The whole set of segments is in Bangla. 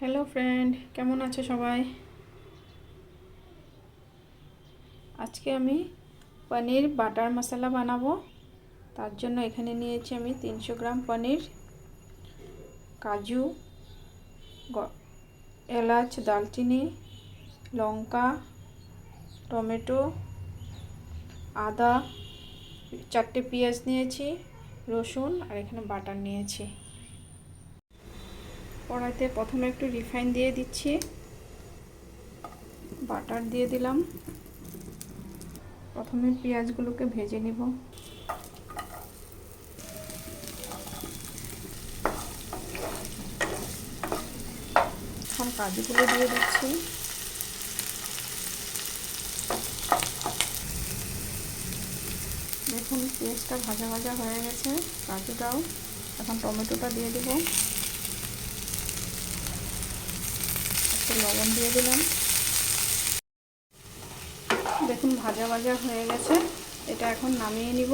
হ্যালো ফ্রেন্ড, কেমন আছে সবাই? আজকে আমি পনির বাটার মশলা বানাবো। তার জন্য এখানে নিয়েছি আমি 300 গ্রাম পনির, কাজু, এলাচ, দালচিনি, লঙ্কা, টমেটো, আদা, 4টে পেঁয়াজ নিয়েছি, রসুন আর এখানে বাটার নিয়েছি। কড়াইতে প্রথমে একটু রিফাইন দিয়ে দিচ্ছি, বাটার দিয়ে দিলাম। প্রথমে পেঁয়াজগুলোকে ভেজে নিব। এখন কাজুগুলো দিয়ে দিচ্ছি। দেখুন পেঁয়াজটা ভাজা ভাজা হয়ে গেছে, কাজুটাও। এখন টমেটোটা দিয়ে দেব, একটু লবণ দিয়ে দিলাম। দেখুন ভাজা ভাজা হয়ে গেছে, এটা এখন নামিয়ে নিব।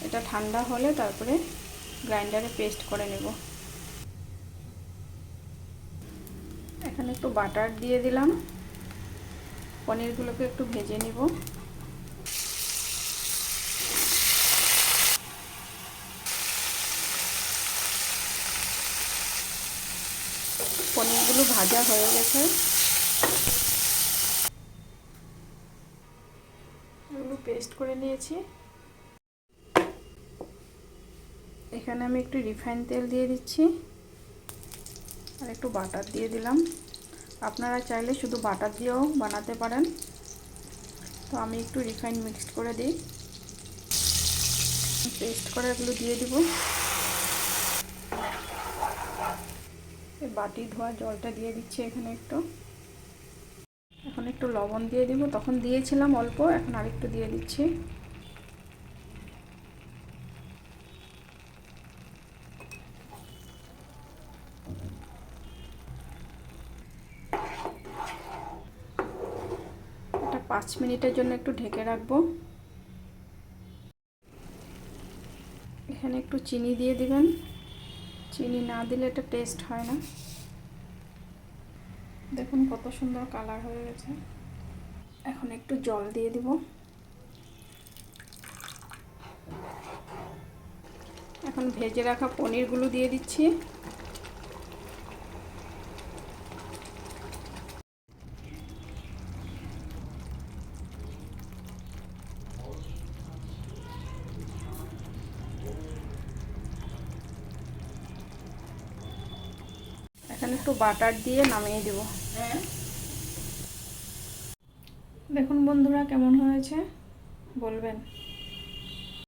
এটা ঠান্ডা হলে তারপরে গ্রাইন্ডারে পেস্ট করে নেব। এখানে একটু বাটার দিয়ে দিলাম, পনিরগুলোকে একটু ভেজে নিব। পনিরগুলো ভাজা হয়ে গেছে, এগুলো পেস্ট করে নিয়েছি। এখানে আমি একটু রিফাইন তেল দিয়ে দিচ্ছি আর একটু বাটার দিয়ে দিলাম। আপনারা চাইলে শুধু বাটার দিয়েও বানাতে পারেন, তো আমি একটু রিফাইন মিক্সড করে দিই। পেস্ট করে এগুলো দিয়ে দিব। বাটি ধোয়া জলটা দিয়ে দিচ্ছি এখানে একটু। এখন একটু লবণ দিয়ে দিব, তখন দিয়েছিলাম অল্প, এখন আরেকটু দিয়ে দিচ্ছি। এটা 5 মিনিটের জন্য একটু ঢেকে রাখবো। এখানে একটু চিনি দিয়ে দিবেন, চিনি না দিলে এটা টেস্ট হয় না। দেখুন কত সুন্দর কালার হয়ে গেছে। এখন একটু জল দিয়ে দিব। এখন ভেজে রাখা পনিরগুলো দিয়ে দিচ্ছি। এখানে একটু বাটার দিয়ে নামিয়ে দেব। দেখুন বন্ধুরা কেমন হয়েছে বলবেন।